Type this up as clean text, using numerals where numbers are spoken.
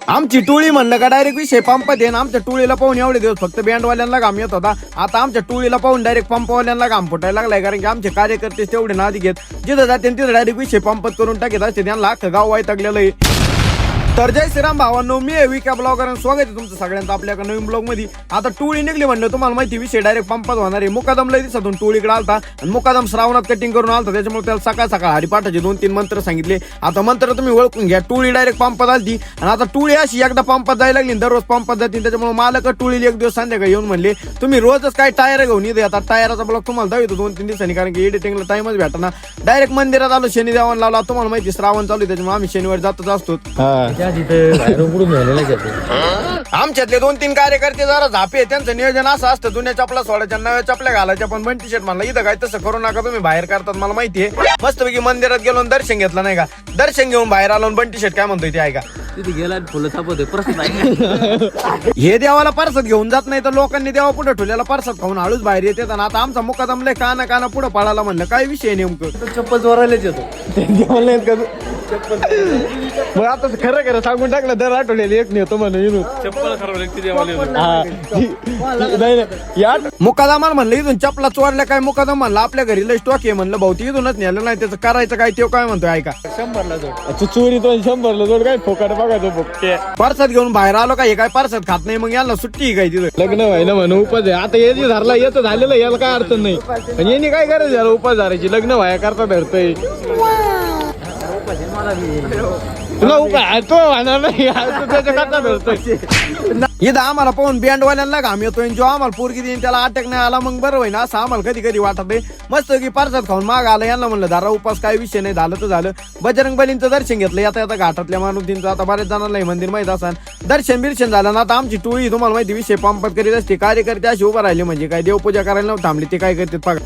आमची टोळी म्हणलं का डायरेक्ट विषय पंपात आहे. आमच्या टोळीला पाहून एवढे दिवस फक्त बँडवाल्यांना घाम येत होता. आता आमच्या टोळीला पाहून डायरेक्ट पंपवाल्यांना घाम फुटायला लागलाय. कारण की आमचे कार्यकर्ते तेवढे नादी घेत जिथं जाते तिथं डायरेक्ट विषय पंपात करून टाकत असते. त्यांना अख्खं गाव वैतागलेलं आहे. तर जय श्रीराम भावांनो, मी आहे विका ब्लॉगर. स्वागत आहे तुमचं सगळ्यांचं आपल्या नवीन ब्लॉग मध्ये. आता टोळी निघली म्हणलं तुम्हाला माहिती विषय डायरेक्ट पंपात होणार आहे. मुकादम लय दिवसातून टोळीकडे आलता आणि मुकादम श्रावणात कटिंग करून आलता. त्याच्यामुळे त्याला सकाळ सकाळ हरिपाठाचे 2-3 मंत्र सांगितले. आता मंत्र तुम्ही ओळखून घ्या. टोळी डायरेक्ट पंपात आलती आणि आता टोळी अशी एकदा पंपात जायला लागली दररोज पंपात जातील. त्याच्यामुळे मालक टोळीला एक दिवस संध्याकाळी येऊन म्हणले तुम्ही रोजच काय टायर घेऊन येते. आता टायराचा ब्लॉग तुम्हाला दाखवतो 2-3 दिवसांनी, कारण की एडिटिंगला टाइमच भेटना. डायरेक्ट मंदिरात आलो, शनी देवान लावला. तुम्हाला माहिती श्रावण चालू आहे त्याच्यामुळे आम्ही शनिवारी जातच असतो. आमच्यातले 2-3 कार्यकर्ते जरा झापे. त्यांचं नियोजन असं असतं जुन्या चपला सोडायच्या नव्या चपल्या घालायच्या. पण टी शर्ट म्हणलं इथं काय तसं करू नका तुम्ही, बाहेर करतात मला माहितीये. मस्तपैकी मंदिरात गेलो दर्शन घेतलं नाही का, दर्शन घेऊन बाहेर आलो टी शर्ट काय म्हणतोय ते ऐका. तिथे गेला फुलं थापत प्रश्न हे देवाला परसाद घेऊन जात नाही तर लोकांनी देवा पुढे ठेवलेला परसाद खाऊन हळूच बाहेर येते. आणि आता आमचा मुकादम लय काना काना पुढे पळाला. म्हणलं काय विषय नेमकं, चप्पल चोरायलाच येतो. मग आता खरं खरं सांगून टाकलं दर आठवलेली एक नेतो म्हणून चप्पल खराब मुकादमाला म्हणलं इथून चपला चोरल्या काय. मुकादम म्हणलं आपल्या घरी लय स्टॉक आहे. म्हणलं भाऊ इथूनच नेलं नाही त्याचं करायचं काय ते काय म्हणतोय ऐका. 100ला जोड तू चोरी तो 100ला जोड काय फोकाट बघायचो फुकटे. परसाद घेऊन बाहेर आलो काय, हे काय परसाद खात नाही. मग याला सुट्टी काय तिथं लग्न व्हायला म्हणून उपास आहे. आता हे जे धरला येतं झालेलं याला काय अडचण नाही. पण यांनी काय करायचं याला उपास धरायची, लग्न व्हाया करता धरतय. तुला उपाय तो होणार नाही त्याच्या करता धरतोय. इथं आम्हाला पाहून बँडवाल्यांना घाम येतोय. जो आम्हाला पोरगी देईन त्याला अटॅक नाही आला मग बरं होईना असं आम्हाला कधी कधी वाटत आहे. मस्त की परसाद खाऊन माग आला. यांना म्हणलं धारा उपास काय विषय नाही, झालं तर झालं. बजरंग बलींचं दर्शन घेतलं. येता येता घाटातल्या माणूस आता बऱ्याच जणांना मंदिर माहित असाल. दर्शन बिर्शन झालं ना. आता आमची टोळी तुम्हाला माहिती विषय पंपात करीत असते. कार्यकर्ते असे उभा राहिले म्हणजे काय देवपूजा करायला नव्हतं थांबली. ते काय करतात बघा.